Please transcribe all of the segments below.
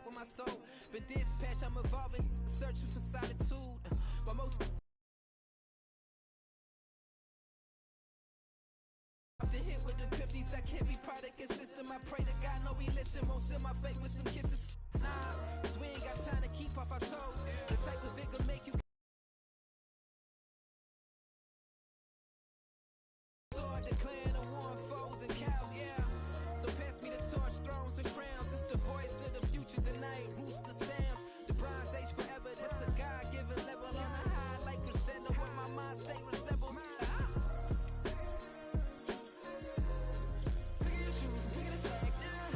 With my soul, but dispatch, I'm evolving, searching for solitude. But most often hit with the 50s, I can't be product and system. I pray to God, no, we listen, won't seal my fate with some kisses. Nah, cause we ain't got time to keep off our toes. The type of vigor make you sword, declaring a war on foes and cows, yeah. So pass me the torch, thrones and crowns. It's the voice of the future tonight. Rooster sounds, the Bronze Age forever. This a God-given level on a high like crescendo. Where my mind stay resemble. Pick your shoes and pick the slack now.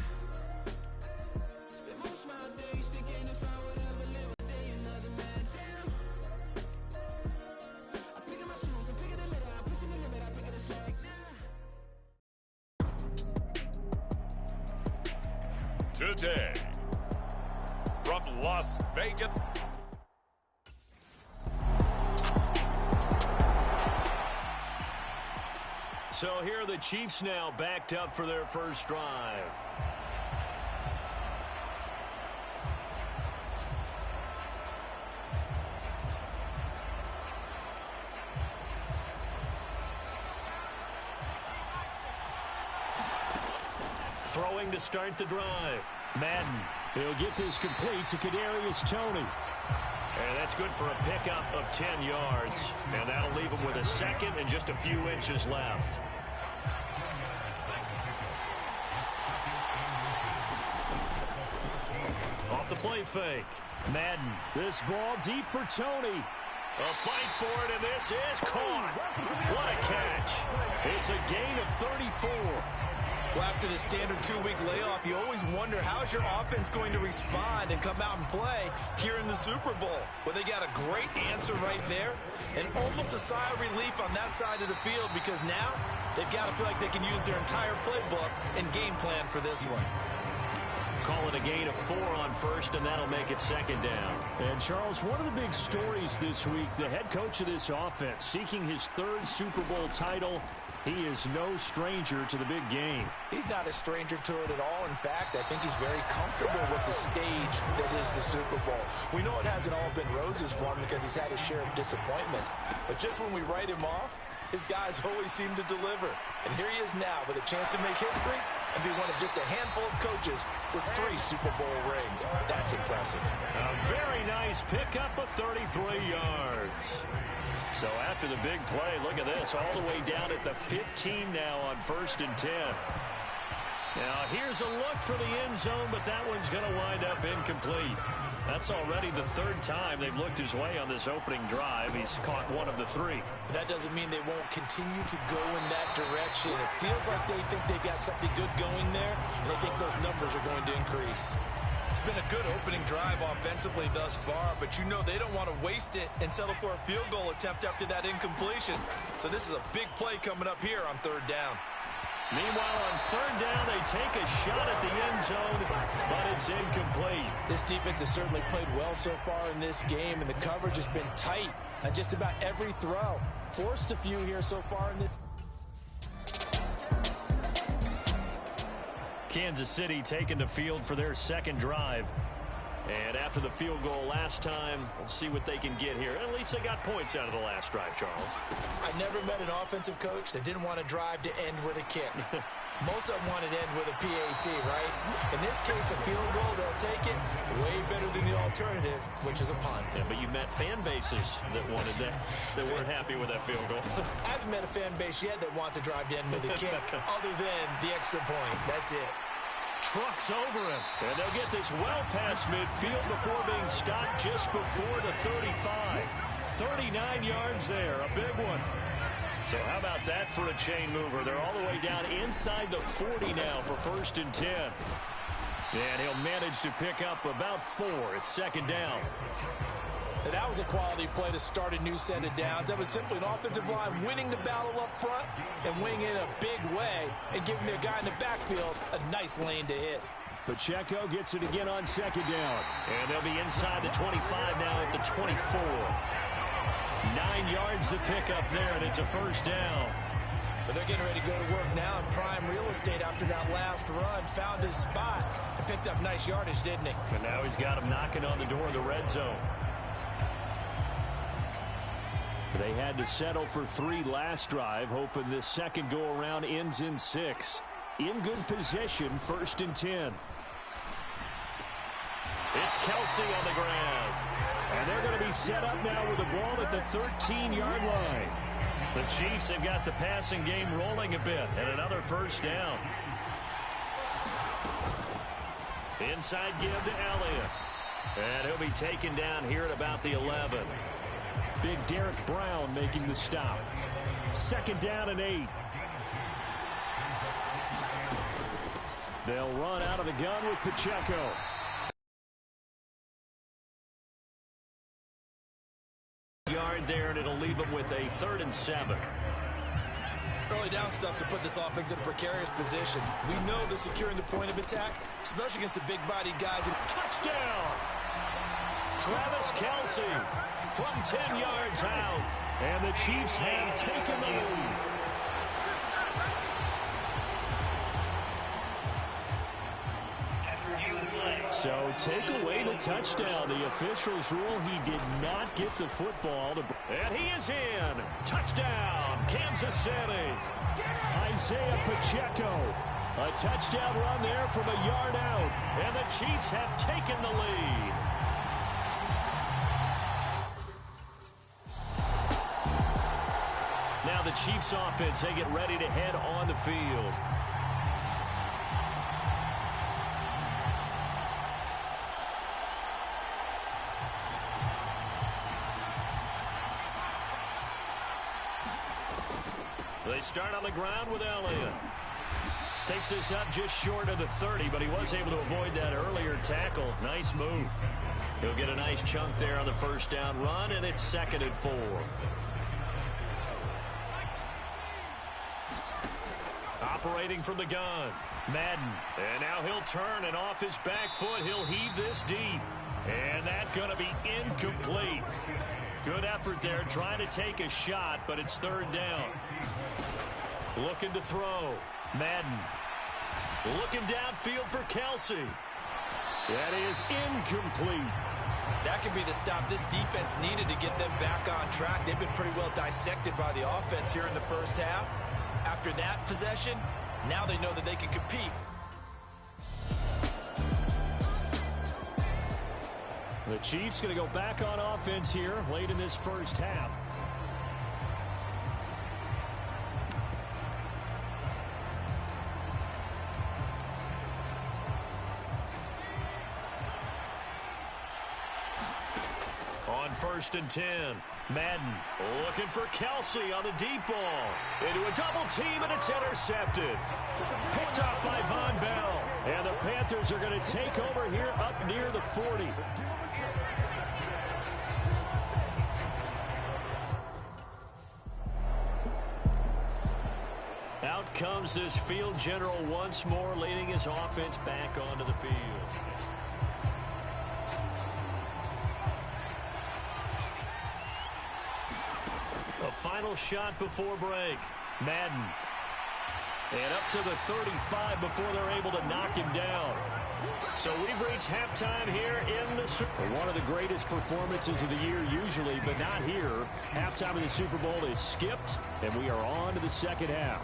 Spend most of my days thinking if I would ever live a day another man down. I pick up my shoes and pick it the litter. I'm pushing the limit. I pick it the slack now. Today, from Las Vegas. So here are the Chiefs now backed up for their first drive. Throwing to start the drive. Madden. He'll get this complete to Kadarius Toney. And that's good for a pickup of 10 yards. And that'll leave him with a second and just a few inches left. Off the play fake. Madden. This ball deep for Toney. A fight for it, and this is caught. What a catch. It's a gain of 34. Well, after the standard 2-week layoff, you always wonder how's your offense going to respond and come out and play here in the Super Bowl. Well, they got a great answer right there and almost a sigh of relief on that side of the field because now they've got to feel like they can use their entire playbook and game plan for this one. Call it a gain of 4 on first, and that'll make it second down. And, Charles, one of the big stories this week, the head coach of this offense seeking his 3rd Super Bowl title. He is no stranger to the big game. He's not a stranger to it at all. In fact, I think he's very comfortable with the stage that is the Super Bowl. We know it hasn't all been roses for him because he's had his share of disappointments. But just when we write him off, his guys always seem to deliver. And here he is now with a chance to make history and be one of just a handful of coaches with 3 Super Bowl rings. That's impressive. A very nice pickup of 33 yards. So after the big play, look at this, all the way down at the 15 now on 1st and 10. Now here's a look for the end zone, but that one's going to wind up incomplete. That's already the 3rd time they've looked his way on this opening drive. He's caught 1 of the 3. That doesn't mean they won't continue to go in that direction. It feels like they think they've got something good going there, and they think those numbers are going to increase. It's been a good opening drive offensively thus far, but you know they don't want to waste it and settle for a field goal attempt after that incompletion. So this is a big play coming up here on 3rd down. Meanwhile, on 3rd down, they take a shot at the end zone, but it's incomplete. This defense has certainly played well so far in this game, and the coverage has been tight on just about every throw. Forced a few here so far in the... Kansas City taking the field for their 2nd drive. And after the field goal last time, we'll see what they can get here. At least they got points out of the last drive, Charles. I never met an offensive coach that didn't want to drive to end with a kick. Most of them wanted to end with a PAT, right? In this case, a field goal, they'll take it way better than the alternative, which is a punt. Yeah, but you met fan bases that wanted that, that weren't happy with that field goal. I haven't met a fan base yet that wants to drive to end with a kick other than the extra point. That's it. Trucks over him, and they'll get this well past midfield before being stopped just before the 35. 39 yards there, a big one. So how about that for a chain mover? They're all the way down inside the 40 now for 1st and 10. And he'll manage to pick up about 4. It's 2nd down. And that was a quality play to start a new set of downs. That was simply an offensive line winning the battle up front and winning it in a big way and giving their guy in the backfield a nice lane to hit. Pacheco gets it again on second down. And they'll be inside the 25 now at the 24. 9 yards to pick up there, and it's a first down. But they're getting ready to go to work now in prime real estate after that last run. Found his spot and picked up nice yardage, didn't he? And now he's got him knocking on the door of the red zone. They had to settle for 3 last drive, hoping this second go-around ends in 6. In good possession, 1st and 10. It's Kelsey on the ground. And they're going to be set up now with the ball at the 13-yard line. The Chiefs have got the passing game rolling a bit, and another first down. Inside give to Elliott. And he'll be taken down here at about the 11. Big Derek Brown making the stop. 2nd down and 8. They'll run out of the gun with Pacheco. Yard there, and it'll leave them with a 3rd and 7. Early down stuff to put this offense in a precarious position. We know they're securing the point of attack, especially against the big-bodied guys. Touchdown! Travis Kelsey from 10 yards out. And the Chiefs have taken the lead. So take away the touchdown. The officials rule he did not get the football. And he is in. Touchdown, Kansas City. Isaiah Pacheco. A touchdown run there from a yard out. And the Chiefs have taken the lead. Now the Chiefs offense, they get ready to head on the field. They start on the ground with Elliott. Takes this up just short of the 30, but he was able to avoid that earlier tackle. Nice move. He'll get a nice chunk there on the first down run, and it's 2nd and 4. Operating from the gun, Madden. And now he'll turn, and off his back foot, he'll heave this deep. And that's going to be incomplete. Good effort there, trying to take a shot, but it's 3rd down. Looking to throw. Madden. Looking downfield for Kelsey. That is incomplete. That could be the stop this defense needed to get them back on track. They've been pretty well dissected by the offense here in the first half. After that possession, now they know that they can compete. The Chiefs going to go back on offense here late in this first half. On 1st and 10, Madden looking for Kelsey on the deep ball. Into a double team, and it's intercepted. Picked off by Von Bell. And the Panthers are going to take over here up near the 40. Out comes this field general once more, leading his offense back onto the field. A final shot before break. Madden. And up to the 35 before they're able to knock him down. So we've reached halftime here in the Super Bowl. One of the greatest performances of the year usually, but not here. Halftime of the Super Bowl is skipped, and we are on to the second half.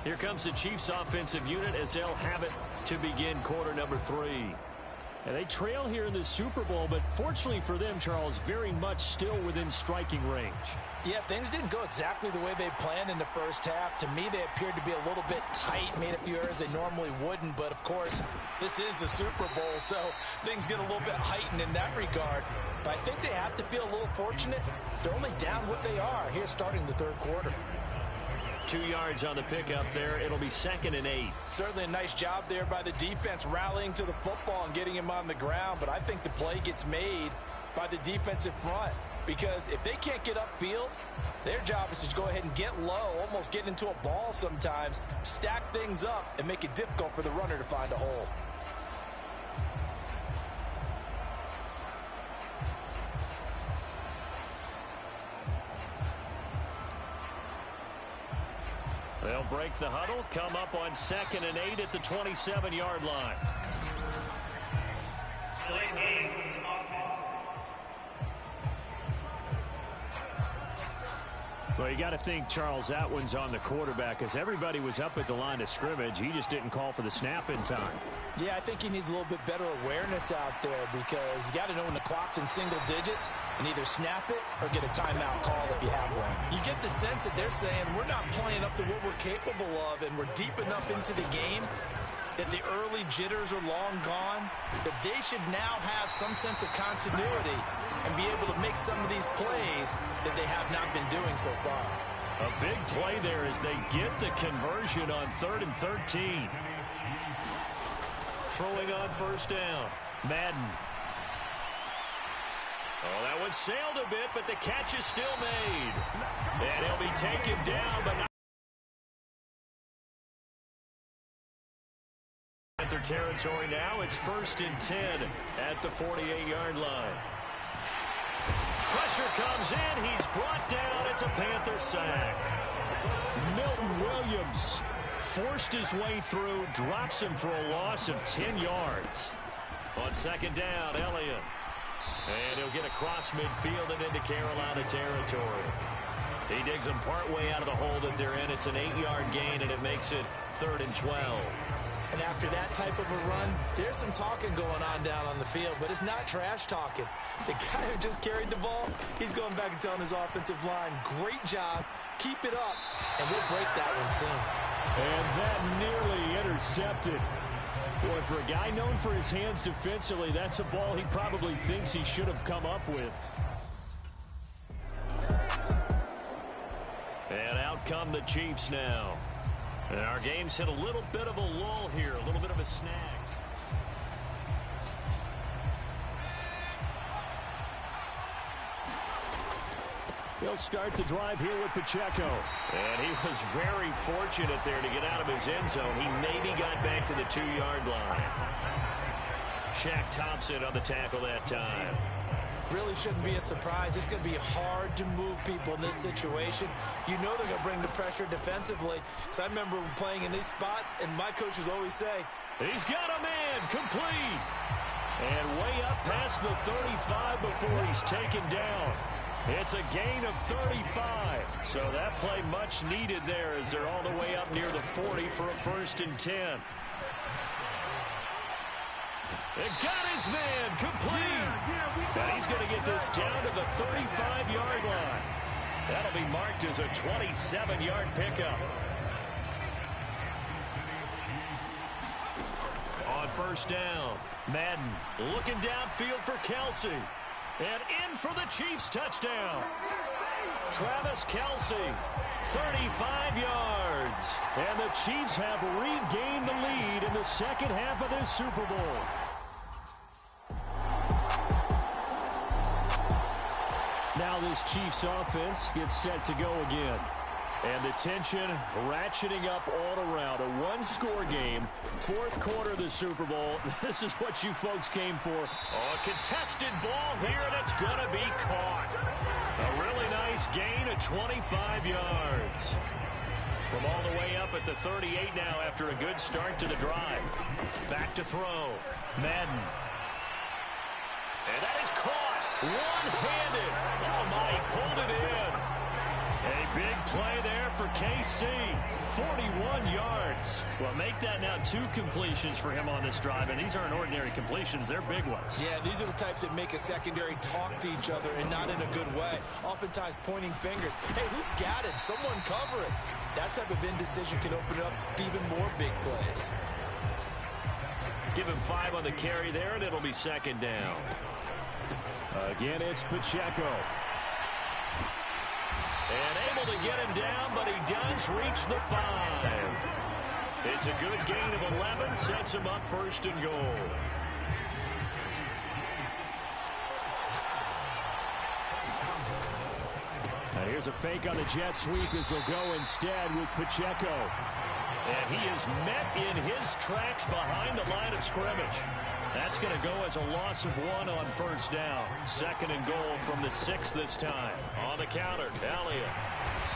Here comes the Chiefs offensive unit as they'll have it to begin quarter number 3. And they trail here in the Super Bowl, but fortunately for them, Charles, very much still within striking range. Yeah, things didn't go exactly the way they planned in the first half. To me, they appeared to be a little bit tight, made a few errors they normally wouldn't. But, of course, this is the Super Bowl, so things get a little bit heightened in that regard. But I think they have to feel a little fortunate. They're only down what they are here starting the third quarter. 2 yards on the pickup there. It'll be 2nd and 8. Certainly a nice job there by the defense rallying to the football and getting him on the ground. But I think the play gets made by the defensive front. because if they can't get upfield, their job is to go ahead and get low, almost get into a ball sometimes, stack things up, and make it difficult for the runner to find a hole. They'll break the huddle, come up on 2nd and 8 at the 27-yard line. Well, you got to think, Charles, that one's on the quarterback, as everybody was up at the line of scrimmage. He just didn't call for the snap in time. Yeah, I think he needs a little bit better awareness out there, because you got to know when the clock's in single digits and either snap it or get a timeout call if you have one. You get the sense that they're saying we're not playing up to what we're capable of, and we're deep enough into the game that the early jitters are long gone, that they should now have some sense of continuity and be able to make some of these plays that they have not been doing so far. A big play there as they get the conversion on 3rd and 13. Throwing on 1st down. Madden. Oh, that one sailed a bit, but the catch is still made. And he'll be taken down, but not Panther territory now. It's 1st and 10 at the 48-yard line. Pressure comes in. He's brought down. It's a Panther sack. Milton Williams forced his way through, drops him for a loss of 10 yards. On 2nd down, Elliott. And he'll get across midfield and into Carolina territory. He digs them partway out of the hole that they're in. It's an 8-yard gain, and it makes it 3rd and 12. And after that type of a run, there's some talking going on down on the field, but it's not trash talking. The guy who just carried the ball, he's going back and telling his offensive line, great job, keep it up, and we'll break that one soon. And that nearly intercepted. Boy, for a guy known for his hands defensively, that's a ball he probably thinks he should have come up with. And out come the Chiefs now. And our game's hit a little bit of a lull here, a little bit of a snag. He'll start the drive here with Pacheco. And he was very fortunate there to get out of his end zone. He maybe got back to the 2-yard line. Shaq Thompson on the tackle that time. Really shouldn't be a surprise. It's going to be hard to move people in this situation. You know they're going to bring the pressure defensively. Because I remember playing in these spots, and my coaches always say, he's got a man, complete. And way up past the 35 before he's taken down. It's a gain of 35. So that play much needed there as they're all the way up near the 40 for a 1st and 10. It got his man, complete. And he's going to get this down to the 35-yard line. That'll be marked as a 27-yard pickup. On 1st down, Madden looking downfield for Kelsey. And in for the Chiefs touchdown. Travis Kelsey, 35 yards. And the Chiefs have regained the lead in the 2nd half of this Super Bowl. Now this Chiefs offense gets set to go again. And the tension ratcheting up all around. A one-score game. 4th quarter of the Super Bowl. This is what you folks came for. A contested ball here, and it's going to be caught. A really nice gain of 25 yards. From all the way up at the 38 now after a good start to the drive. Back to throw. Madden. And that is caught. One-handed. Oh, my, he pulled it in. A big play there for KC. 41 yards. Well, make that now 2 completions for him on this drive, and these aren't ordinary completions. They're big ones. Yeah, these are the types that make a secondary talk to each other, and not in a good way. Oftentimes pointing fingers. Hey, who's got it? Someone cover it. That type of indecision can open up to even more big plays. Give him 5 on the carry there, and it'll be 2nd down. Again, it's Pacheco. And able to get him down, but he does reach the 5. It's a good gain of 11, sets him up 1st and goal. Here's a fake on the jet sweep as they'll go instead with Pacheco. And he is met in his tracks behind the line of scrimmage. That's going to go as a loss of 1 on first down. 2nd and goal from the 6 this time. On the counter, Elliott.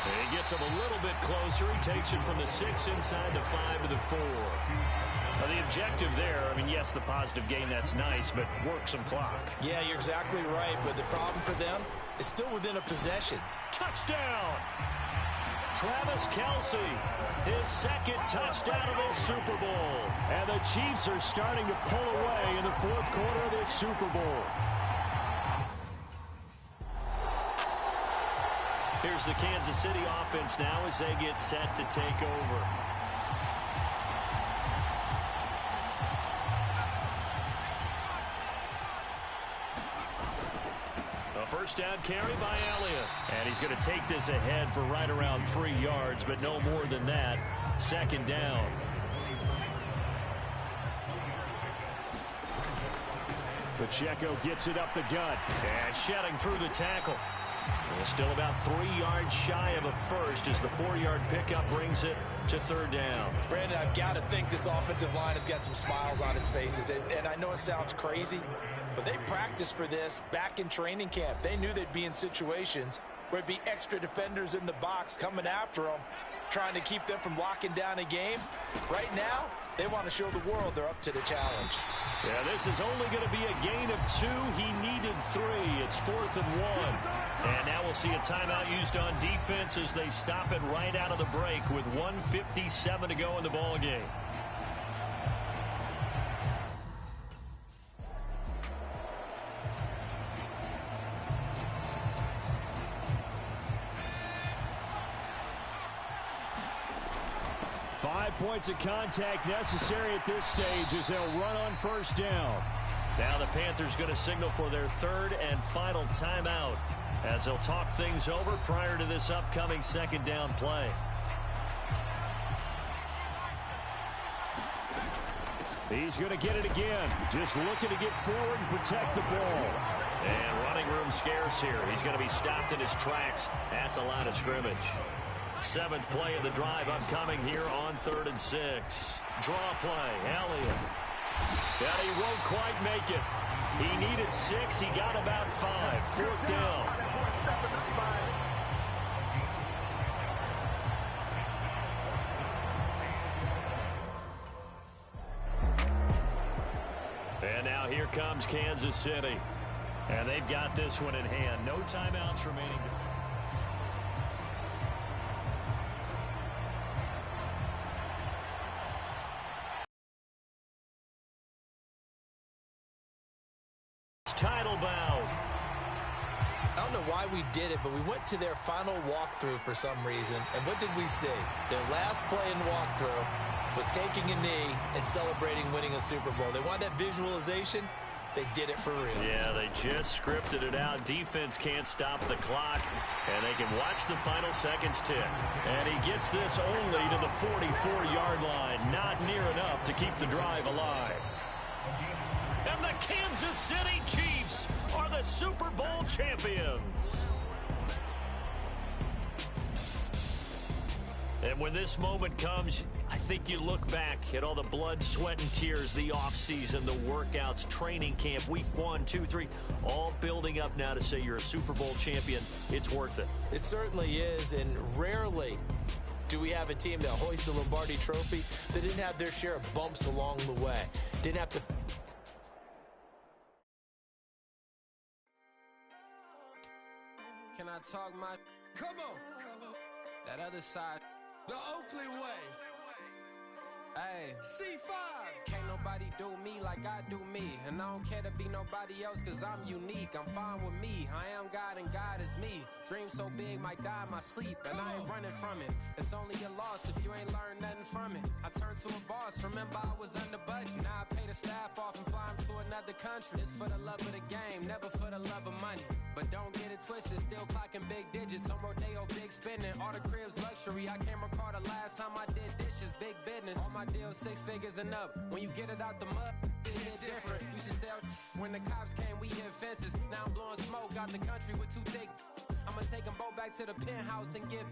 He gets him a little bit closer. He takes it from the 6 inside the 5 to the 4. Now the objective there, I mean, yes, the positive gain, that's nice, but work some clock. Yeah, you're exactly right, but the problem for them is still within a possession. Touchdown! Travis Kelce, his 2nd touchdown of this Super Bowl. And the Chiefs are starting to pull away in the 4th quarter of this Super Bowl. Here's the Kansas City offense now as they get set to take over. First down carry by Elliott. And he's going to take this ahead for right around 3 yards, but no more than that. 2nd down. Pacheco gets it up the gut. And shedding through the tackle. And still about 3 yards shy of a first as the 4-yard pickup brings it to 3rd down. Brandon, I've got to think this offensive line has got some smiles on its faces. And I know it sounds crazy, but they practiced for this back in training camp. They knew they'd be in situations where it'd be extra defenders in the box coming after them, trying to keep them from locking down a game. Right now, they want to show the world they're up to the challenge. Yeah, this is only going to be a gain of 2. He needed 3. It's 4th and 1. And now we'll see a timeout used on defense as they stop it right out of the break with 1:57 to go in the ball game. Points of contact necessary at this stage as they'll run on first down. Now the Panthers going to signal for their 3rd and final timeout as they'll talk things over prior to this upcoming 2nd down play. He's going to get it again. Just looking to get forward and protect the ball. And running room scarce here. He's going to be stopped in his tracks at the line of scrimmage. 7th play of the drive upcoming here on 3rd and 6. Draw play, Elliott. And he won't quite make it. He needed 6. He got about 5. 4th down. And now here comes Kansas City. And they've got this one in hand. No timeouts remaining. Title bound. I don't know why we did it, but we went to their final walkthrough for some reason. And what did we see? Their last play in walkthrough was taking a knee and celebrating winning a Super Bowl. They wanted that visualization. They did it for real. Yeah, they just scripted it out. Defense can't stop the clock, and they can watch the final seconds tick. And he gets this only to the 44-yard line. Not near enough to keep the drive alive. And the Kansas City Chiefs are the Super Bowl champions. And when this moment comes, I think you look back at all the blood, sweat, and tears, the offseason, the workouts, training camp, week 1, 2, 3, all building up now to say you're a Super Bowl champion. It's worth it. It certainly is, and rarely do we have a team that hoists the Lombardi Trophy that didn't have their share of bumps along the way. Didn't have to... Can I talk my... Come on! That other side. The Oakley way. Hey. C5. Can't nobody do me like I do me. And I don't care to be nobody else cause I'm unique. I'm fine with me. I am God and God is me. Dream so big might die in my sleep. And I ain't running from it. It's only a loss if you ain't learned nothing from it. I turned to a boss. Remember I was under budget. Now I pay the staff off and fly them to another country. It's for the love of the game, never for the love of money. But don't get it twisted, still clocking big digits. On Rodeo, big spending. All the cribs luxury. I can't recall the last time I did dishes, big business. All my deals 6 figures and up. When you get it out the mud, it hit different. Used to sell when the cops came, we hit fences. Now I'm blowing smoke out the country with 2 thick. I'ma take them both back to the penthouse and get.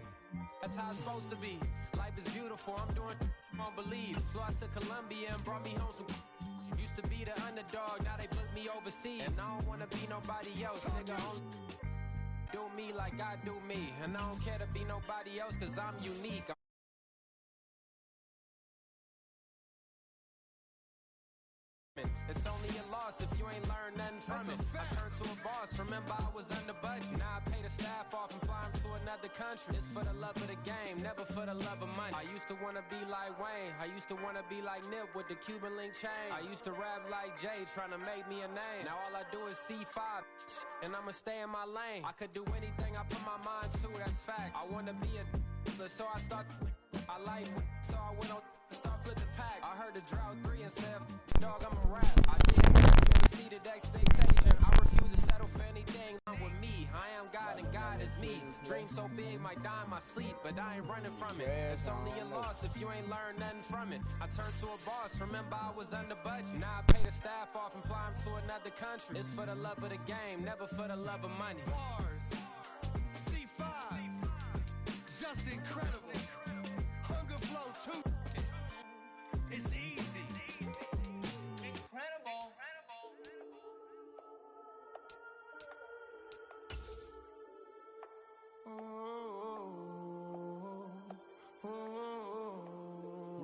That's how it's supposed to be. Life is beautiful, I'm doing I don't believe. Flew out to Colombia and brought me home some. Used to be the underdog, now they book me overseas. And I don't wanna be nobody else, nigga. Do me like I do me. And I don't care to be nobody else, cause I'm unique. It's only a loss if you ain't learned nothing from it. I turned to a boss, remember I was under budget. Now I pay the staff off and fly them to another country. It's for the love of the game, never for the love of money. I used to wanna be like Wayne, I used to wanna be like Nip with the Cuban link chain. I used to rap like Jay, trying to make me a name. Now all I do is C5, and I'ma stay in my lane. I could do anything I put my mind to, that's fact. I wanna be a so I start, I like, so I went on start flipping pack. I heard the drought 3 and said, dog, I'm a rap. I did exceeded expectation. I refuse to settle for anything. I'm with me. I am God and God is me. Dream so big, might die in my sleep, but I ain't running from it. It's only a loss if you ain't learned nothing from it. I turned to a boss. Remember I was under budget. Now I pay the staff off and fly them to another country. It's for the love of the game, never for the love of money. Bars, C5, just incredible. Hunger flow too. It's easy. Incredible.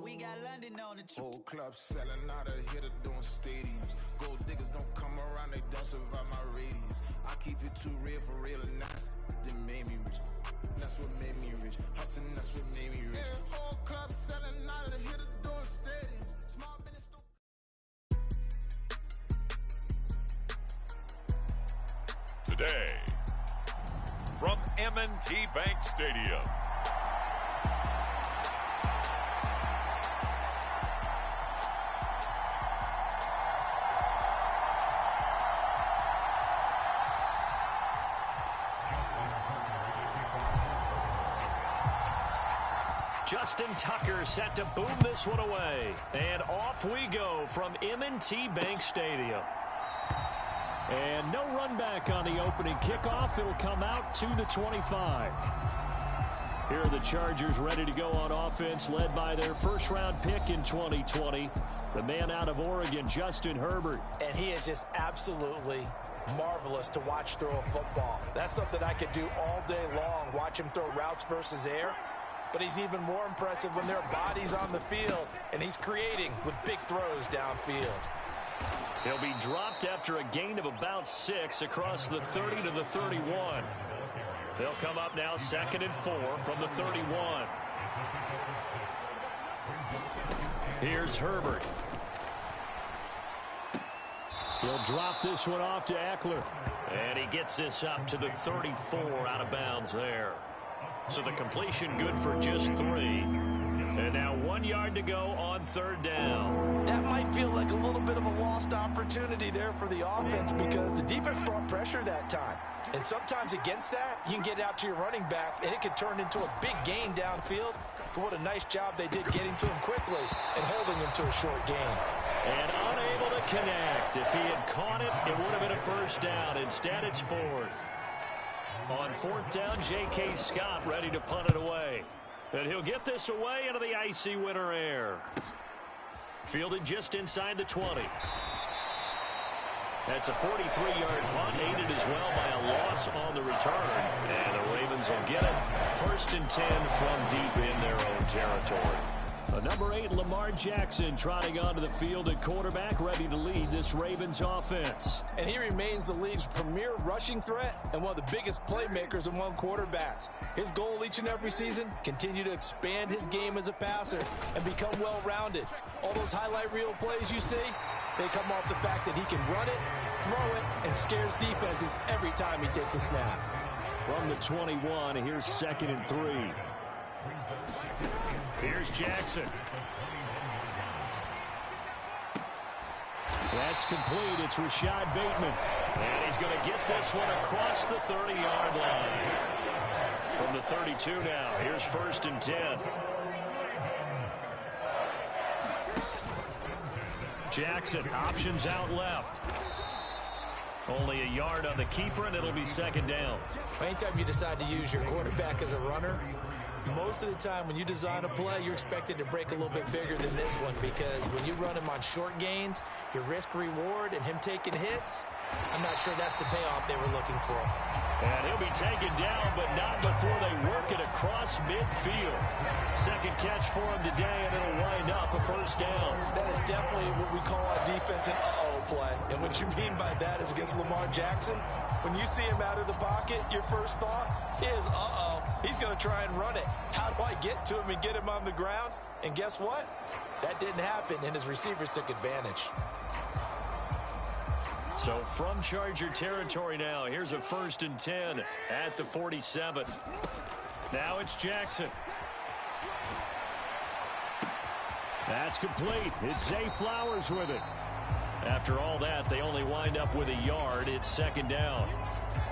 We got London on the trip. Whole club selling out of here to doing stadiums. Gold diggers don't come around, they don't survive my radius. I keep it too real for real and that's that made me rich. That's what made me rich. Hustling, that's what made me rich. Yeah, whole club selling out of here to doing stadiums. Small business. Today, from M&T Bank Stadium. Justin Tucker set to boom this one away. And off we go from M&T Bank Stadium. And no run back on the opening kickoff. It'll come out to the 25. Here are the Chargers ready to go on offense, led by their first-round pick in 2020, the man out of Oregon, Justin Herbert. And he is just absolutely marvelous to watch throw a football. That's something I could do all day long, watch him throw routes versus air. But he's even more impressive when there are bodies on the field, and he's creating with big throws downfield. He'll be dropped after a gain of about 6 across the 30 to the 31. They'll come up now 2nd and 4 from the 31. Here's Herbert. He'll drop this one off to Eckler. And he gets this up to the 34 out of bounds there. So the completion good for just 3. And now 1 yard to go on 3rd down. That might feel like a little bit of a lost opportunity there for the offense because the defense brought pressure that time. And sometimes against that, you can get out to your running back, and it could turn into a big gain downfield. But what a nice job they did getting to him quickly and holding him to a short gain. And unable to connect. If he had caught it, it would have been a first down. Instead, it's 4th. On 4th down, J.K. Scott ready to punt it away. And he'll get this away into the icy winter air. Fielded just inside the 20. That's a 43-yard punt, aided as well by a loss on the return. And the Ravens will get it. 1st and 10 from deep in their own territory. Number 8, Lamar Jackson, trotting onto the field at quarterback, ready to lead this Ravens offense. And he remains the league's premier rushing threat and one of the biggest playmakers among quarterbacks. His goal each and every season, continue to expand his game as a passer and become well-rounded. All those highlight reel plays you see, they come off the fact that he can run it, throw it, and scares defenses every time he takes a snap. From the 21, here's 2nd and 3. Here's Jackson. That's complete. It's Rashad Bateman. And he's going to get this one across the 30-yard line. From the 32 now, here's 1st and 10. Jackson, options out left. Only a yard on the keeper, and it'll be second down. Anytime you decide to use your quarterback as a runner, most of the time when you design a play, you're expected to break a little bit bigger than this one, because when you run him on short gains, your risk-reward and him taking hits, I'm not sure that's the payoff they were looking for. And he'll be taken down, but not before they work it across midfield. Second catch for him today, and it'll wind up a first down. That is definitely what we call on defense an uh-oh play. And what you mean by that is against Lamar Jackson, when you see him out of the pocket, your first thought is, uh-oh, he's going to try and run it. How do I get to him and get him on the ground? And guess what? That didn't happen, and his receivers took advantage. So from Charger territory now, here's a 1st and 10 at the 47. Now it's Jackson. That's complete. It's Zay Flowers with it. After all that, they only wind up with a yard. It's second down.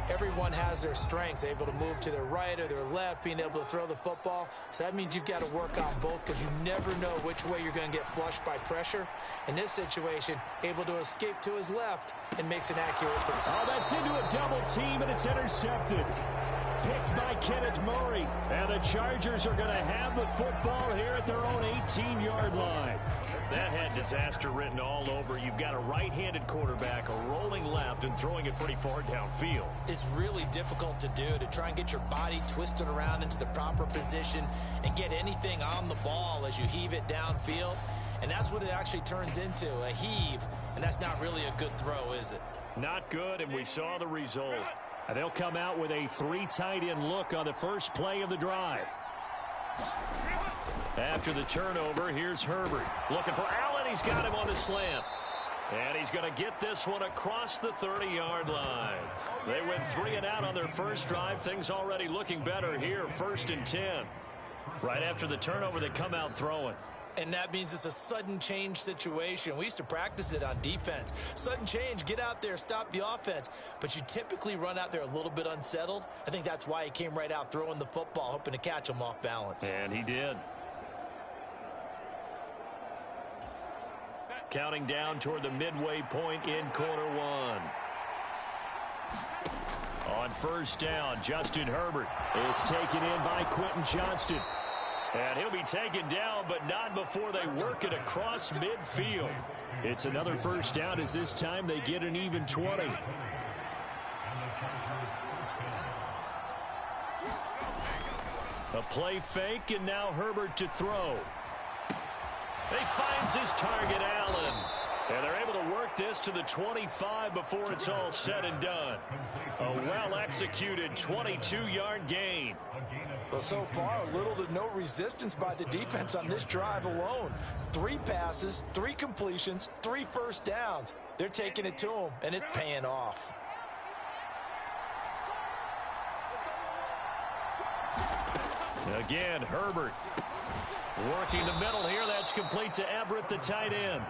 Everyone has their strengths, able to move to their right or their left, being able to throw the football. So that means you've got to work on both, because you never know which way you're going to get flushed by pressure. In this situation, able to escape to his left and makes an accurate throw. Oh, that's into a double team, and it's intercepted. Picked by Kenneth Murray. And the Chargers are going to have the football here at their own 18-yard line. That had disaster written all over. You've got a right-handed quarterback, a rolling left, and throwing it pretty far downfield. It's really difficult to do, to try and get your body twisted around into the proper position and get anything on the ball as you heave it downfield. And that's what it actually turns into, a heave. And that's not really a good throw, is it? Not good, and we saw the result. And they'll come out with a 3 tight end look on the first play of the drive. After the turnover, here's Herbert. Looking for Allen. He's got him on the slant. And he's going to get this one across the 30-yard line. They went 3 and out on their first drive. Things already looking better here. 1st and 10. Right after the turnover, they come out throwing. And that means it's a sudden change situation. We used to practice it on defense. Sudden change, get out there, stop the offense. But you typically run out there a little bit unsettled. I think that's why he came right out throwing the football, hoping to catch him off balance. And he did. Counting down toward the midway point in quarter one. On first down, Justin Herbert. It's taken in by Quentin Johnston. And he'll be taken down, but not before they work it across midfield. It's another first down, as this time they get an even 20. A play fake, and now Herbert to throw. He finds his target, Allen. And they're able to work this to the 25 before it's all said and done. A well-executed 22-yard gain. Well, so far, little to no resistance by the defense on this drive alone. 3 passes, 3 completions, 3 first downs. They're taking it to him, and it's paying off. Again, Herbert working the middle here. That's complete to Everett, the tight end.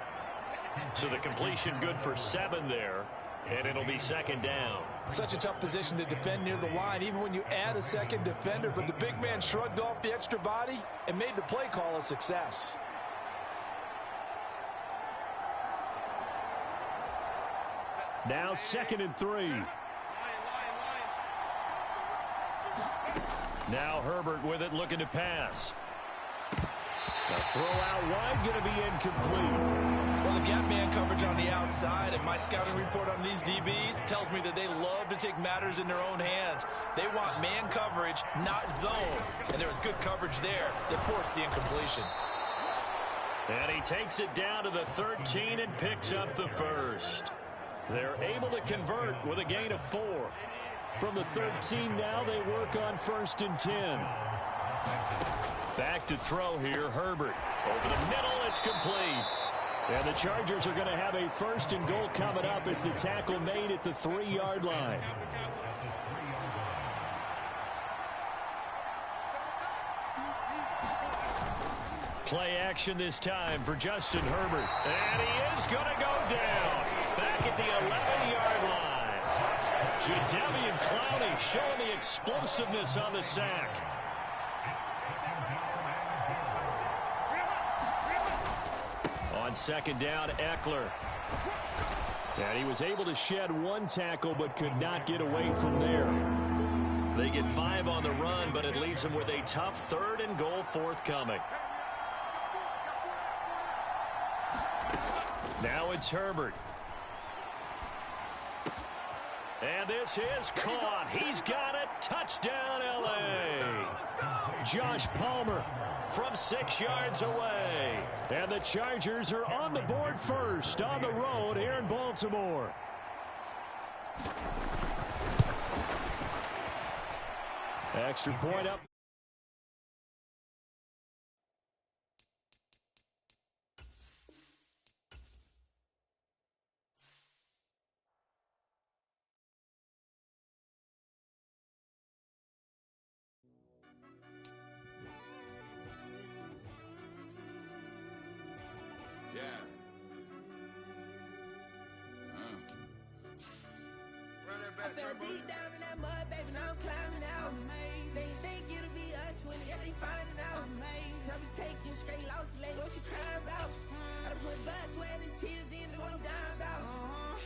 So the completion good for 7 there, and it'll be second down. Such a tough position to defend near the line, even when you add a second defender, but the big man shrugged off the extra body and made the play call a success. Now 2nd and 3. Now Herbert with it, looking to pass. The throw out wide, going to be incomplete. Well, they've got man coverage on the outside, and my scouting report on these DBs tells me that they love to take matters in their own hands. They want man coverage, not zone. And there was good coverage there that forced the incompletion. And he takes it down to the 13 and picks up the first. They're able to convert with a gain of 4. From the 13 now, they work on 1st and 10. Back to throw here, Herbert. Over the middle, it's complete. And the Chargers are going to have a 1st and goal coming up as the tackle made at the 3-yard line. Play action this time for Justin Herbert. And he is going to go down. Back at the 11-yard line. Jadeveon Clowney showing the explosiveness on the sack. On 2nd down, Eckler. And he was able to shed one tackle but could not get away from there. They get 5 on the run, but it leaves them with a tough 3rd and goal forthcoming. Now it's Herbert. And this is caught. He's got it. Touchdown, L.A. Josh Palmer from 6 yards away. And the Chargers are on the board first on the road here in Baltimore. Extra point up. I fell deep down in that mud, baby, now I'm climbing out. They think it'll be us when they finding out. I be taking straight losses, lady, what you crying about? I done put blood, sweat, and tears in, that's what I'm dying about.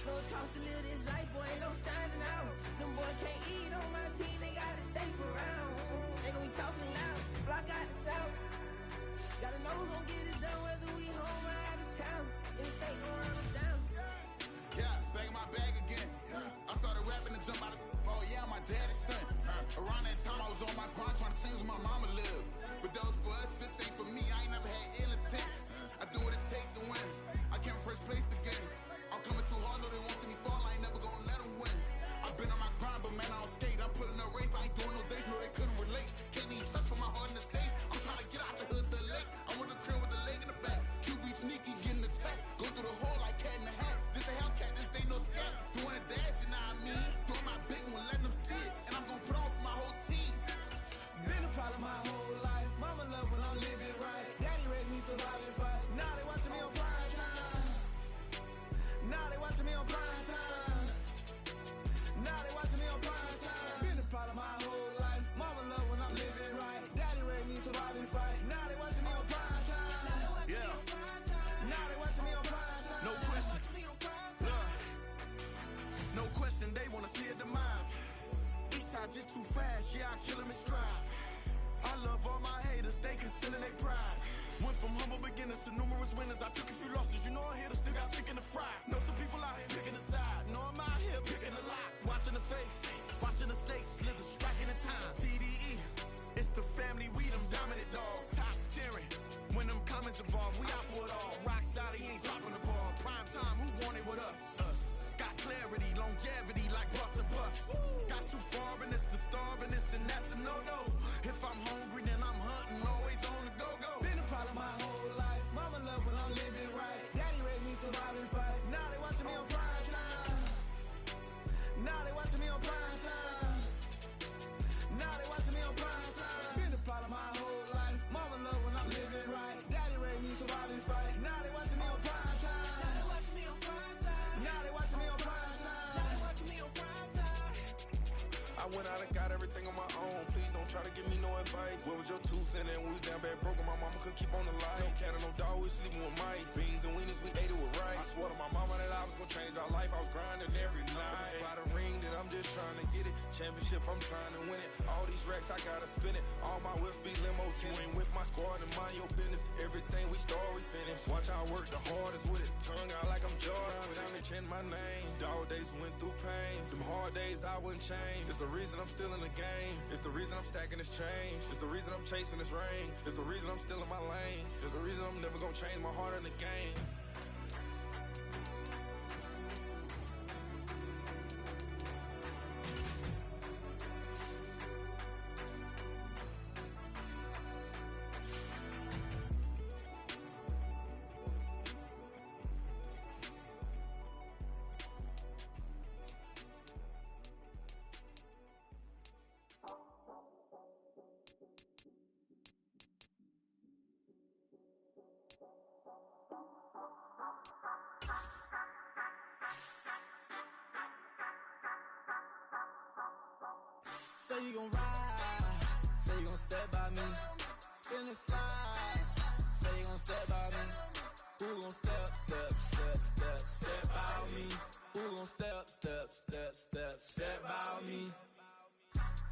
Know it cost to live this life, boy, ain't no signing out. Them boys can't eat on my team, they gotta stay for round. They gon' be talking loud, block out the south. Gotta know who's gon' get it done, whether we home or out of town. In the state, gon' run them down. Yeah, back in my bag again. I started rapping and jump out of, oh yeah, my daddy's son. Around that time I was on my grind trying to change where my mama lived. But that was for us, this ain't for me, I ain't never had ill intent. I do what it take to win. I came first place again. I'm coming too hard, no they won't see me fall, I ain't never gonna let them win. I've been on my grind, but man, I don't skate. I'm putting up race, I ain't doing no days, no they couldn't relate. Can't even touch for my heart in the safe. I'm trying to get out the hood to the lake. I'm with the crib with the leg in the back. QB sneaky, getting attacked. Go through the hole like cat in the hat. This a Hellcat, this ain't no scat. Doing a dash, you know what I mean? Doing my big one, letting them see it. And I'm gonna put on for my whole team. Been a problem my whole life. Mama love when I'm living right. Daddy raised me survive and fight. Now they watching me on prime time. Now they watching me on prime time. Now they watching me on prime time. Been a problem my whole life. Mama love when I'm living right. Daddy raised me survive and fight. Now they watching me on prime time. Yeah. Now they watching me on prime time. No question. No question, they wanna see a demise. Eastside just too fast, yeah, I kill him in stride. I love all my haters, they concealing their pride. Went from humble beginners to numerous winners. I took a few losses, you know I'm here to still got chicken to fry. Know some people out here picking a side, know I'm out here picking a lot. Watching the fakes, watching the stakes, slither, striking the time. TDE, it's the family, we them dominant dogs. Top tiering, when them comments involved, we out for it all. Rock solid, he ain't dropping the ball. Prime time, who want it with us? Got clarity, longevity, like bust a bus. Got too far and it's the starving, this and that's a no-no. If I'm hungry, then I'm hunting, always on the go-go. Been a problem my whole life. Mama love when I'm living right. Daddy raised me survive and fight. Now they watching me on prime time. Now they watching me on prime time. Now they watching me on prime time. Been a problem my whole life. Mama love when I'm living right. Daddy raised me survive and fight. Now they watching me on prime time. Now they watching me on prime time. Now they watching me on prime time. Now they watching me on prime time. I went out and got everything on my own. Please don't try to give me no advice. What was your 2 cents and we was down bad broke and my mama couldn't keep on the light. No cat and no dog, we sleeping with mice. Beans and weenies, we ate it with rice. I swore to my mama that I was gonna change our life. I was grinding every night. By the ring that I'm just trying to get it. Championship, I'm trying to win it. All these racks, I gotta spin it. All my whips be limo tinted. With my squad and mind your business. Everything we start, we finish. Watch I work the hardest with it. Tongue out like I'm Jordan. Without me change my name. Dog days went through pain. Them hard days I wouldn't change. It's the reason I'm still in the game. It's the reason I'm stacking this change. It's the reason I'm chasing this rain. It's the reason I'm still in my lane. It's the reason I'm never gonna change my heart in the game. Say you gon' ride, say you gon' step by me, spin the slide, say you gon' step by me, who gon' step by me? gon' step by me?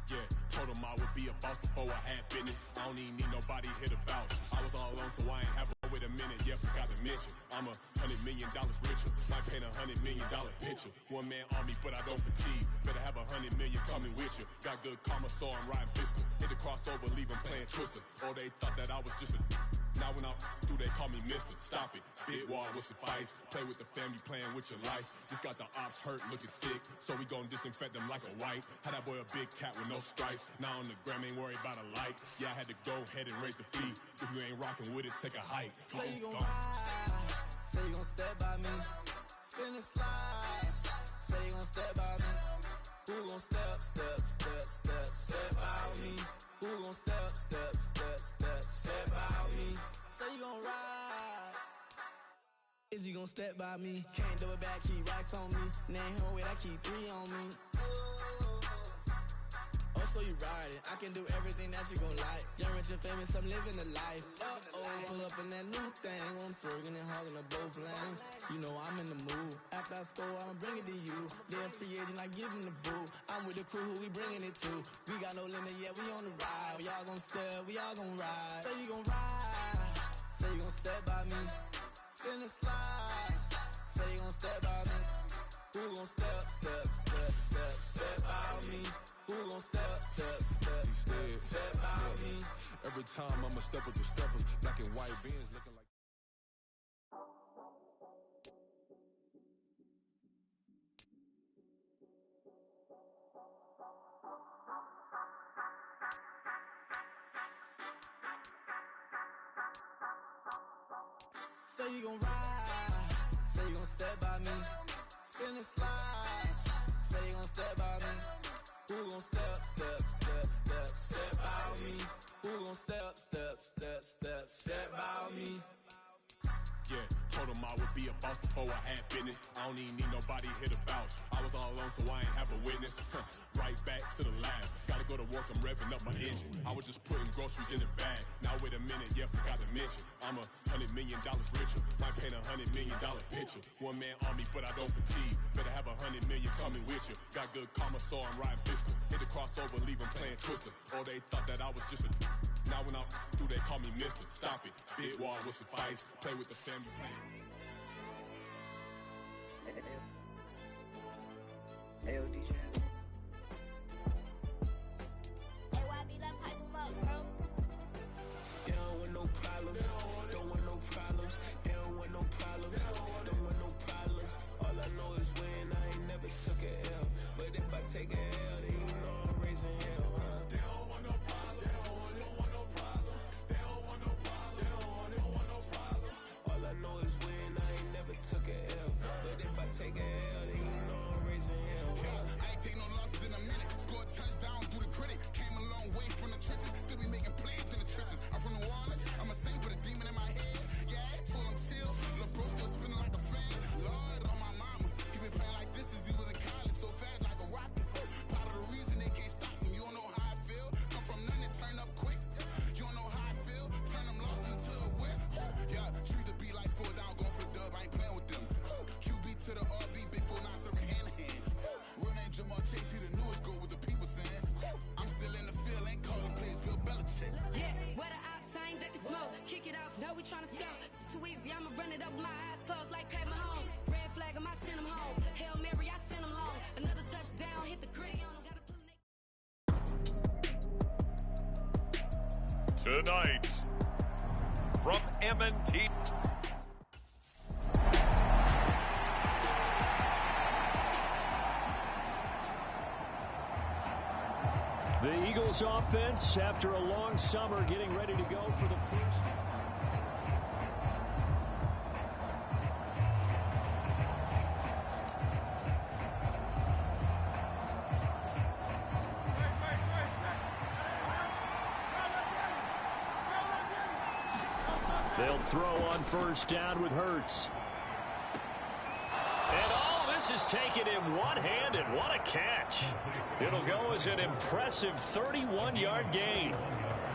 Yeah, told him I would be a boss before I had business. I don't even need nobody here to vouch. I was all alone, so I ain't have to wait a minute. Yeah, forgot to mention, I'm $100 million richer. Might paint $100 million picture. One man army, but I don't fatigue. Better have 100 million coming with you. Got good karma, so I'm riding fiscal. Hit the crossover, leave them playing Twister. Or they thought that I was just a. Now when I do, they call me Mister. Stop it, big wall will suffice. Play with the family, playing with your life. Just got the ops hurt, looking sick. So we gon' disinfect them like a wipe. Had that boy a big cat with no stripes. Now on the gram, ain't worried about a light. Yeah, I had to go ahead and raise the fee. If you ain't rocking with it, take a hike. Say you gon' ride, say you gon' step by me. Spin and slide, say you gon' step by me. Who gon' step by me? Who gon' step by me? Say you gon' ride. Is he gon' step by me? Can't do it back, keep racks on me. Name home with I keep 3 on me. Oh, so you riding. I can do everything that you gon' like. Young, rich, and famous, I'm living the life. Pull up in that new thing. I'm swerving and hogging the both lanes. You know I'm in the mood. After I score, I'ma bring it to you. They're free agent, I give them the boo. I'm with the crew, who we bringing it to. We got no limit, yeah, we on the ride. We all gon' step, we all gon' ride. Say you gon' ride. Say you gon' step by me. Spin and slide. Say you gon' step by me. Who gon' step by me? Who gon' step by me? Every time I'ma step with the steppers, black and white beans looking like. Say you gon' ride, say you gon' step by me. Spin and slide, say you gon' step by me. Who gon' step by me? Who gon' step by me? Yeah, told him I would be a boss before I had business. I don't even need nobody here to vouch. I was all alone, so I ain't have a witness. Right back to the lab. Gotta go to work, I'm revving up my engine. I was just putting groceries in the bag. Now wait a minute, yeah, forgot to mention, I'm $100 million richer. Might paint $100 million picture. One man army, but I don't fatigue. Better have 100 million coming with you. Got good karma, so I'm riding fiscal. Hit the crossover, leave them playing Twister. Or they thought that I was just a. Now when I do, they call me Mister. Stop it, big wall will suffice. Play with the family, play. Hey, Deshun. Hey, YB, let's pipe him up, bro. They don't want no problems. Don't want no problems. They don't want no problems. Don't want no problems. All I know is when I ain't never took a L. But if I take a L, then you know I'm raising hell, huh? They don't want no problems. They don't want no problems. They don't want no problems. They don't want no problems. All I know is when I ain't never took a L. But if I take a L, then you know I'm raising hell. I ain't take no losses in a minute. Scored touchdown through the critic. Came a long way from the trenches. Still be making plays in the trenches. I'm from New Orleans. I'm a saint with a demon in my head. Yeah, I told him chill. Lil' bro still spinning like a fan. Lord on my mama. He been playing like this since he was in college. So fast like a rocket. Part of the reason they can't stop him. You don't know how I feel. Come from nothing, turn up quick. You don't know how I feel. Turn them losses into a whip. Yeah, treat the beat like 4 down, going for the dub. I ain't playing with them. QB to the RB, big 4-9 serving hand to hand. Real name Jamal Chase, he the newest goal with the people saying. I'm still in the field, ain't calling plays, Bill Belichick. Yeah, where the ops ain't that can smoke. Kick it off, now we tryna stop. Too easy, I'ma run it up with my eyes closed like Pat Mahomes. Red flag, I might send him home. Hail Mary, I send him long. Another touchdown, hit the gritty on him. Gotta pull it. Tonight, from M&T. The Eagles offense, after a long summer, getting ready to go for the first. They'll throw on first down with Hurts. And all this is taken in one-handed. What a catch. It'll go as an impressive 31-yard gain.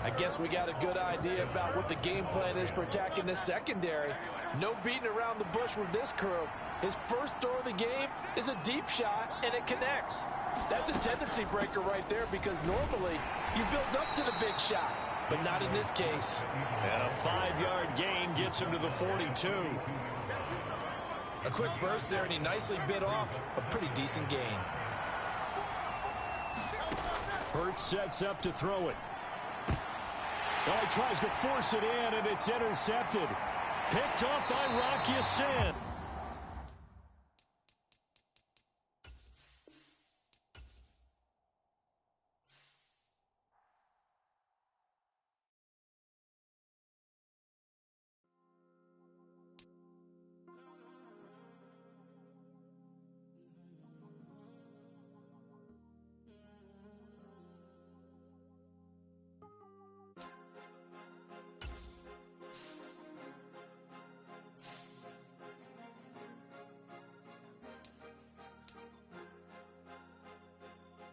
I guess we got a good idea about what the game plan is for attacking this secondary. No beating around the bush with this crew. His first throw of the game is a deep shot, and it connects. That's a tendency breaker right there because normally you build up to the big shot, but not in this case. And a 5-yard gain gets him to the 42. A quick burst there, and he nicely bit off a pretty decent gain. Hurts sets up to throw it. Oh, he tries to force it in, and it's intercepted. Picked up by Rocky Sin.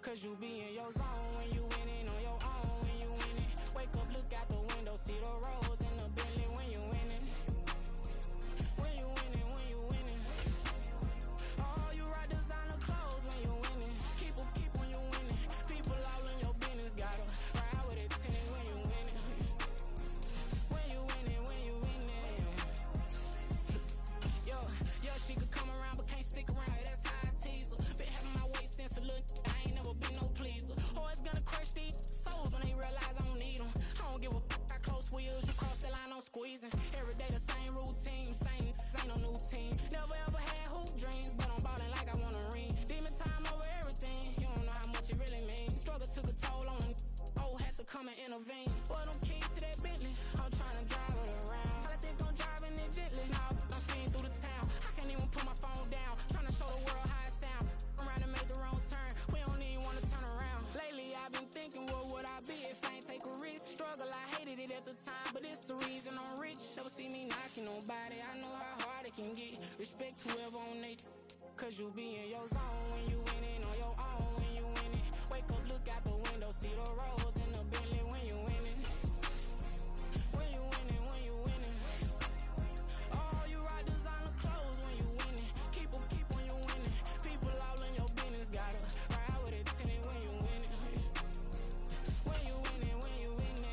Cause you be in your zone when you winning on your own when you winning. Wake up, look out the window, see the rose in the Bentley when you winning. When you winning, when you winning. Oh, you rock designer clothes when you winning. Keep when you winning. People all in your business, gotta ride with it tinted when you winning. When you winning, when you winning. Yo, she could come around but can't stick around. That's how I tease her. Been having my weight since a little. Been no pleaser. Always gonna crush these souls when they realize I don't need them. I don't give a f***. I close wheels, you cross the line, I'm squeezing. Every day the same routine, same ain't no new team. Never ever had hoop dreams, but I'm ballin' like I want a ring. Demon time over everything, you don't know how much it really means. Struggle took a toll on them, had to come and intervene. Boy, them keys to that Bentley, I'm tryna drive it around. I think I'm driving it gently, now I'm speeding through the town. I can't even put my phone down, tryna show the world how it sound. I'm around and make the wrong turn, we don't even wanna turn around. Lately I've been thinking, what would I be if I ain't take a risk? Struggle, I hated it at the time, but it's the reason I'm rich. Never see me knocking nobody, I know how hard it can get. Respect whoever on they, cause you be in your zone when you winning on your own when you winning. Wake up, look out the window, see the rose in the Bentley when you winning. When you winning, when you winning. Oh, you rock designer clothes when you winning. Keep when you winning. People all in your business, gotta ride with it tinted when you winning. When you winning, when you winning.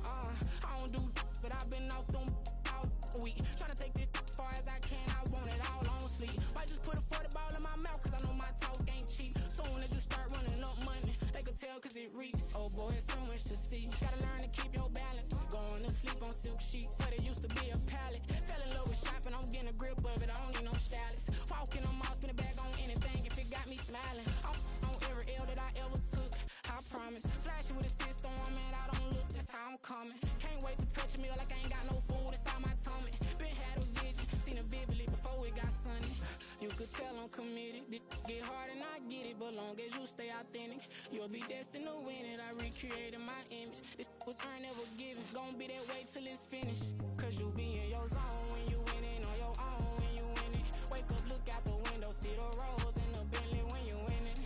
I don't do but I've been off them all week. Tryna take this far as I can, I want it all on sleep. Might just put a 40 ball in my mouth, cause I know my talk ain't cheap. Soon as you start running up money, they could tell cause it reeks. Oh boy, it's so much to see. Gotta learn to keep your balance. Going to sleep on silk sheets, said it used to be a pallet. Fell in love with shopping, I'm getting a grip of it, I don't need no stylist. Walking on mouth, spin a bag on anything if it got me smiling. I'm on every L that I ever took, I promise. Flashy with a system, man, I don't look, that's how I'm coming. Can't wait to touch a meal like I ain't got no food inside my tummy. Been had a vision, seen it vividly before it got sunny. You could tell I'm committed, this get hard and I get it, but long as you stay authentic, you'll be destined to win it. I recreated my image, this was earned, never given. Gonna be that way till it's finished, cause you be in your zone when you winning on your own when you winning. Wake up, look out the window, see the rose in the Bentley when you winning.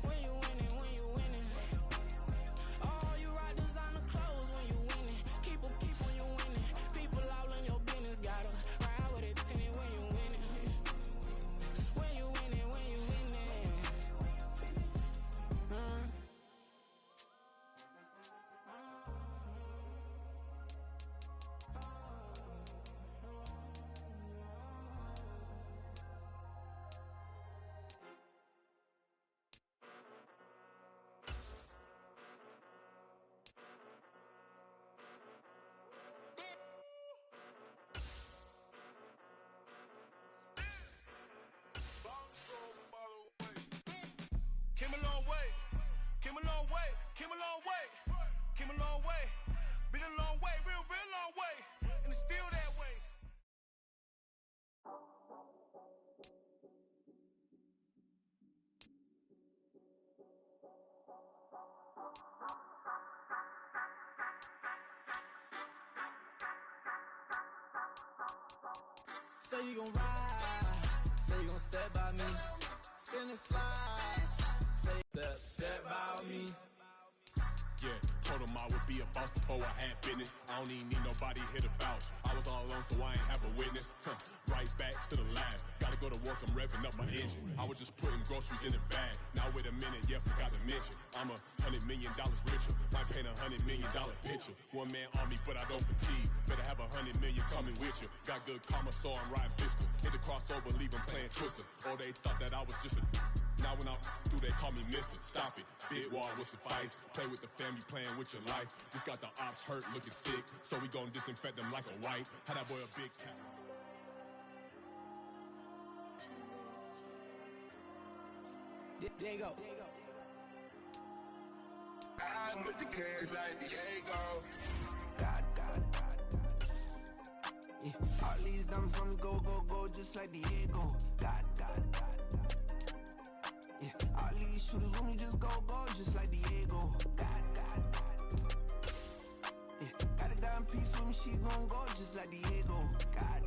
When you winning, when you winning. Oh, you rock designer clothes when you winning. Keep when you winning. People all in your business, gotta ride with it tinted when you winning. When you winning, when you winning. Came a long way, came a long way, came a long way, came a long way, been a long way, real long way, and it's still that way. Say you gon' ride, say you gon' step by me, spin and slide, say step by me. Yeah, total Told him I would be a boss before I had business. I don't even need nobody here to vouch. I was all alone, so I ain't have a witness. Right back to the lab. Gotta go to work, I'm revving up my engine. I was just putting groceries in the bag. Now wait a minute, yeah, forgot to mention. I'm $100 million richer. Might paint $100 million picture. One man army, but I don't fatigue. Better have $100 million coming with you. Got good karma, so I'm riding fiscal. Hit the crossover, leave them playing Twister. Or they thought that I was just a. Now when I do, they call me Mister. Stop it. Big wall will suffice. Play with the family, playing with your life. Just got the ops hurt, looking sick. So we gon' disinfect them like a wipe. Had that boy a big cat. There you go. I'm with the cash like Diego. God. Yeah, all these dumps on go, just like Diego. God. Yeah, all these shooters when we just go, just like Diego. God. Yeah, got a dime piece with me, she gon' go just like Diego. God.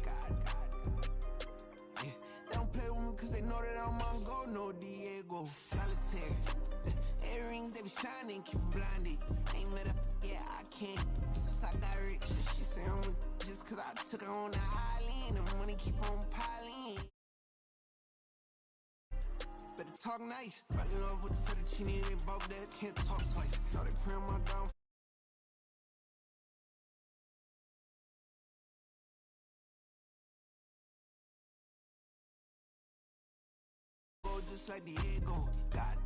Yeah, they don't play with me cause they know that I'm on go, no Diego. Solitaire. Earrings, they be shining, keep them blinded. Ain't met up, yeah, I can't. Since I got rich, she say I'm just cause I took her on the island. The money keep on piling. Better talk nice. Running off with the fettuccine, they both dead, can't talk twice. Know they pray on my down. Just like Diego. God.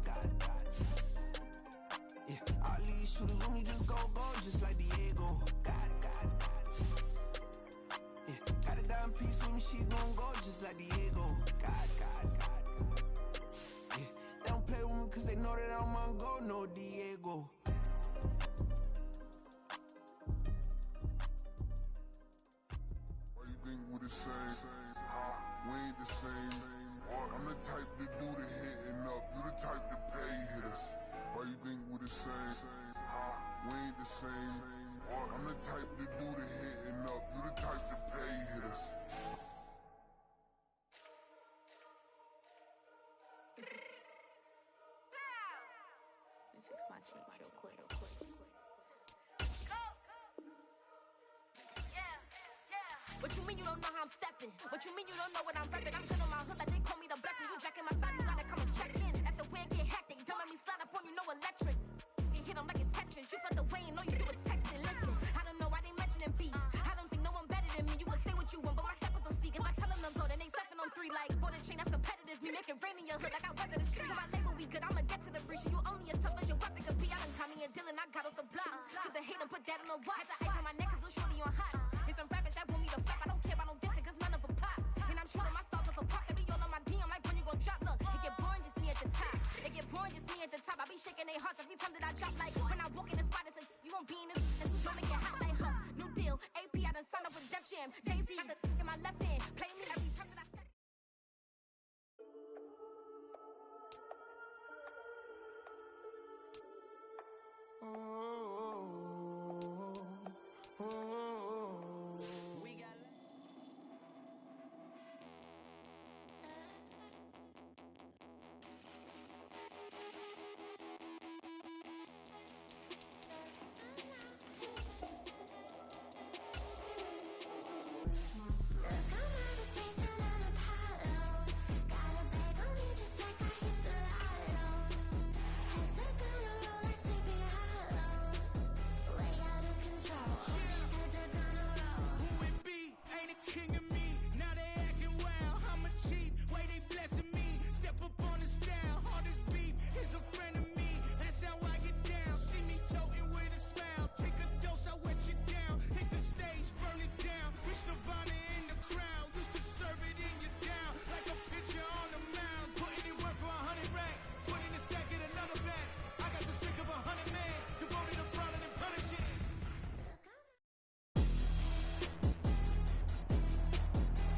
Yeah, all these shooters when we just go, just like Diego. God. Yeah, got a dime piece with me, she gon' go just like Diego. God. Yeah, they don't play with me cause they know that I'm on go, no Diego. Why you think we the same? We ain't the same. I'm the type to do the hitting up. You the type to pay hitters. Why you think we the same? We ain't the same. I'm the type to do the hitting up. You the type to pay hitters. Let me fix my cheek real quick. What you mean you don't know how I'm stepping? What you mean you don't know what I'm repping? I'm good on my hood like they call me the blessing. You jacking my side, you gotta come and check in. That's the way it get hectic. Don't let me slide up on you, no electric. You hit them like it's Tetris. You felt the way and all you do is text it. Listen, I don't know why they mentioning beef. I don't think no one better than me. You would say what you want, but my steppers don't speak. If I tell them to go, then they stepping on 3 like border chain. That's competitive. Me make it rain in your hood like I weather the street. So my label we good. I'ma get to the breach. You only as tough as your weapon could be. I done Connie and Dylan. I got off the block. Took the hate and put that on the watch. The ice on my neck is little shorty on hot. It's some rappers that want me to flap. I don't care about no dissing cause none of them pop. And I'm shooting my stars off a pop. They be all on my DM like when you gon' drop. Look, it get boring just me at the top. It get boring just me at the top. I be shaking their hearts every time that I drop. Like when I walk in the spot, it's you won't be in this. And don't make it hot like her. New deal. AP, I done signed up with Def Jam. Jay-Z, got the in my left hand. Play me every time that I step.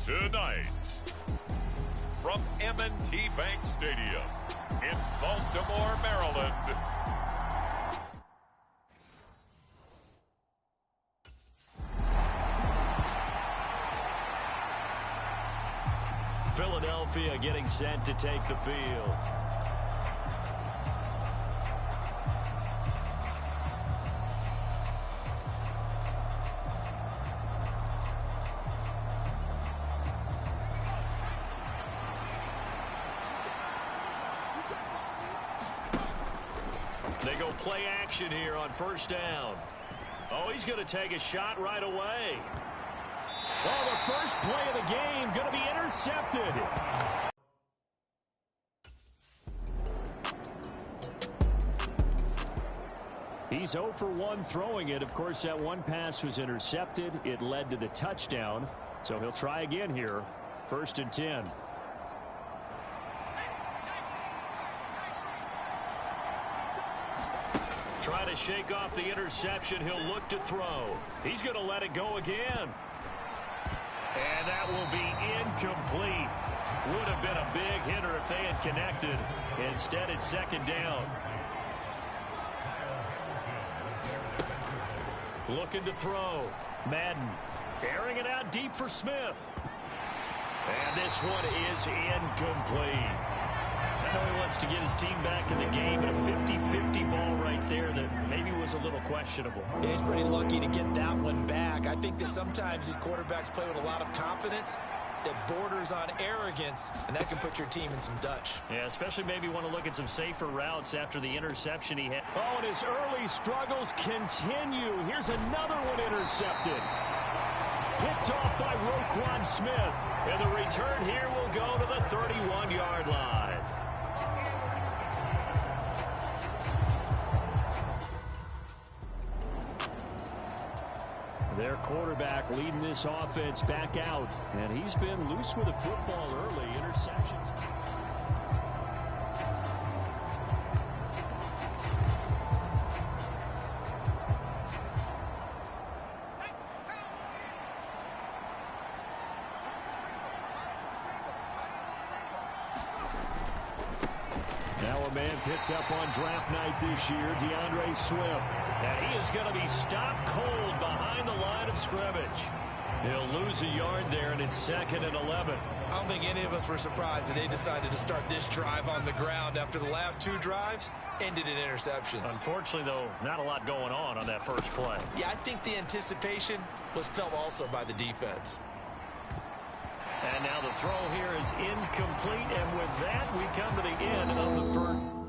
Tonight, from M&T Bank Stadium in Baltimore, Maryland. Philadelphia getting set to take the field. They go play action here on first down. Oh, he's going to take a shot right away. Oh, the first play of the game going to be intercepted. He's 0 for 1 throwing it. Of course, that one pass was intercepted. It led to the touchdown. So he'll try again here. 1st and 10. Try to shake off the interception. He'll look to throw. He's going to let it go again. And that will be incomplete. Would have been a big hitter if they had connected. Instead, it's 2nd down. Looking to throw. Madden airing it out deep for Smith. And this one is incomplete. I know he wants to get his team back in the game, but a 50-50 ball right there that maybe was a little questionable. Yeah, he's pretty lucky to get that one back. I think that sometimes these quarterbacks play with a lot of confidence that borders on arrogance, and that can put your team in some Dutch. Yeah, especially maybe want to look at some safer routes after the interception he had. Oh, and his early struggles continue. Here's another one intercepted. Picked off by Roquan Smith. And the return here will go to the 31-yard line. Their quarterback leading this offense back out. And he's been loose with the football early. Interceptions. Now a man picked up on draft night this year, DeAndre Swift. And he is going to be stopped cold behind the line of scrimmage. He'll lose a yard there, and it's 2nd and 11. I don't think any of us were surprised that they decided to start this drive on the ground after the last 2 drives ended in interceptions. Unfortunately, though, not a lot going on that first play. Yeah, I think the anticipation was felt also by the defense. And now the throw here is incomplete, and with that, we come to the end of the first.